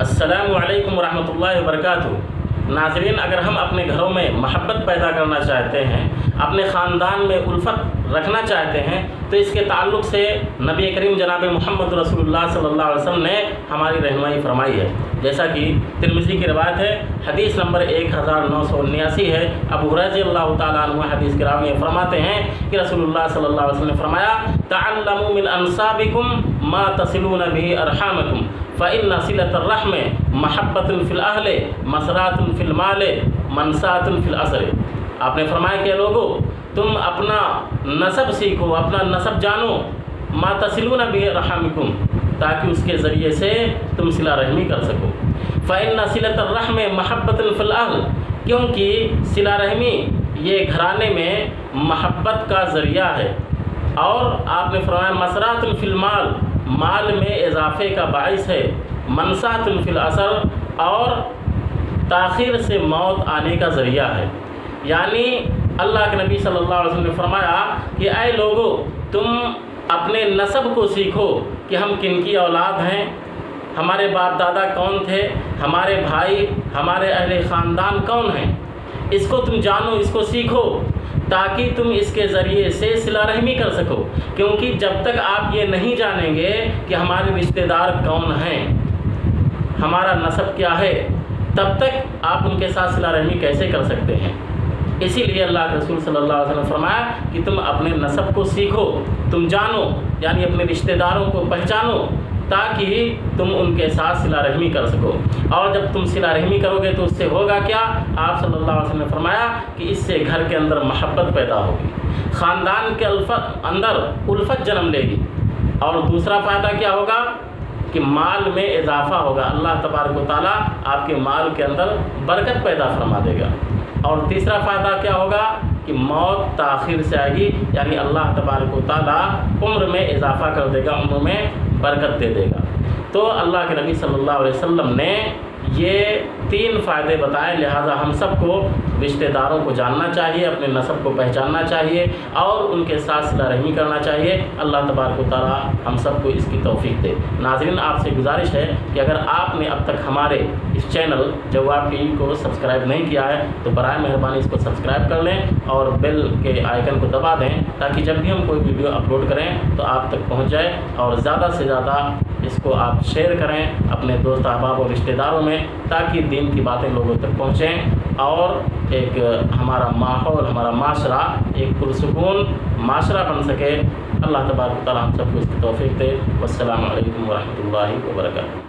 السلام علیکم ورحمۃ اللہ وبرکاتہ۔ ناظرین، اگر ہم اپنے گھروں میں محبت پیدا کرنا چاہتے ہیں، اپنے خاندان میں الفت رکھنا چاہتے ہیں، تو اس کے تعلق سے نبی کریم جناب محمد رسول اللہ صلی اللہ علیہ وسلم نے ہماری رہنمائی فرمائی ہے۔ جیسا کہ ترمذی کی روایت ہے، حدیث نمبر 1979 ہے۔ ابو ہریرہ رضی اللہ تعالیٰ عنہ حدیث کے راوی فرماتے ہیں کہ رسول اللہ صلی اللہ علیہ وسلم نے فرمایا، تعلموا من انصابکم ما تصلون به ارحامکم فإن صلة الرحم محبة في الأهل مسرات في المال منسات في الأثر۔ آپ نے فرمایا کہ لوگو، تم اپنا نسب سیکھو، اپنا نسب جانو، ما تصلون به ارحامکم، تاکہ اس کے ذریعے سے تم صلہ رحمی کر سکو۔ فإن صلة الرحم محبة في الأهل، کیونکہ صلہ رحمی یہ گھرانے میں محبت کا ذریعہ ہے۔ اور آپ نے فرمایا مسرات فی المال، مال میں اضافے کا باعث ہے۔ منسات فی الاثر، اور تاخیر سے موت آنے کا ذریعہ ہے۔ یعنی اللہ کے نبی صلی اللہ علیہ وسلم نے فرمایا کہ اے لوگو، تم اپنے نسب کو سیکھو کہ ہم کن کی اولاد ہیں، ہمارے باپ دادا کون تھے، ہمارے بھائی، ہمارے اہل خاندان کون ہیں۔ اس کو تم جانو، اس کو سیکھو، تاکہ تم اس کے ذریعے سے صلہ رحمی کر سکو۔ کیونکہ جب تک آپ یہ نہیں جانیں گے کہ ہمارے رشتہ دار کون ہیں، ہمارا نسب کیا ہے، تب تک آپ ان کے ساتھ صلہ رحمی کیسے کر سکتے ہیں۔ اسی لیے اللہ کے رسول صلی اللہ علیہ وسلم نے فرمایا کہ تم اپنے نسب کو سیکھو، تم جانو، یعنی اپنے رشتہ داروں کو پہچانو، تاکہ تم ان کے ساتھ صلہ رحمی کر سکو۔ اور جب تم صلہ رحمی کرو گے تو اس سے ہوگا کیا؟ آپ صلی اللہ علیہ وسلم نے فرمایا کہ اس سے گھر کے اندر محبت پیدا ہوگی، خاندان کے اندر الفت جنم لے گی۔ اور دوسرا فائدہ کیا ہوگا کہ مال میں اضافہ ہوگا، اللہ تبارک و تعالیٰ آپ کے مال کے اندر برکت پیدا فرما دے گا۔ اور تیسرا فائدہ کیا ہوگا کہ موت تاخیر سے آئے گی، یعنی اللہ تبارک و تعالیٰ عمر میں اضافہ کر دے گا، عمر میں برکت دے دے گا۔ تو اللہ کے نبی صلی اللہ علیہ وسلم نے یہ 3 فائدے بتائے، لہٰذا ہم سب کو رشتہ داروں کو جاننا چاہیے، اپنے نسب کو پہچاننا چاہیے، اور ان کے ساتھ صلہ رحمی کرنا چاہیے۔ اللہ تبارک و تعالیٰ ہم سب کو اس کی توفیق دے۔ ناظرین، آپ سے گزارش ہے کہ اگر آپ نے اب تک ہمارے اس چینل جواب ٹی وی کو سبسکرائب نہیں کیا ہے تو برائے مہربانی اس کو سبسکرائب کر لیں اور بیل کے آئیکن کو دبا دیں، تاکہ جب بھی ہم کوئی ویڈیو اپلوڈ کریں تو آپ تک پہنچ جائے۔ اور زیادہ سے زیادہ اس کو آپ شیئر کریں اپنے دوست احباب اور رشتہ داروں میں، تاکہ دین کی باتیں لوگوں تک پہنچیں اور ایک ہمارا ماحول، ہمارا معاشرہ ایک پرسکون معاشرہ بن سکے۔ اللہ تبارک و تعالیٰ ہم سب کو اس کی توفیق دے۔ والسلام علیکم ورحمۃ اللہ وبرکاتہ۔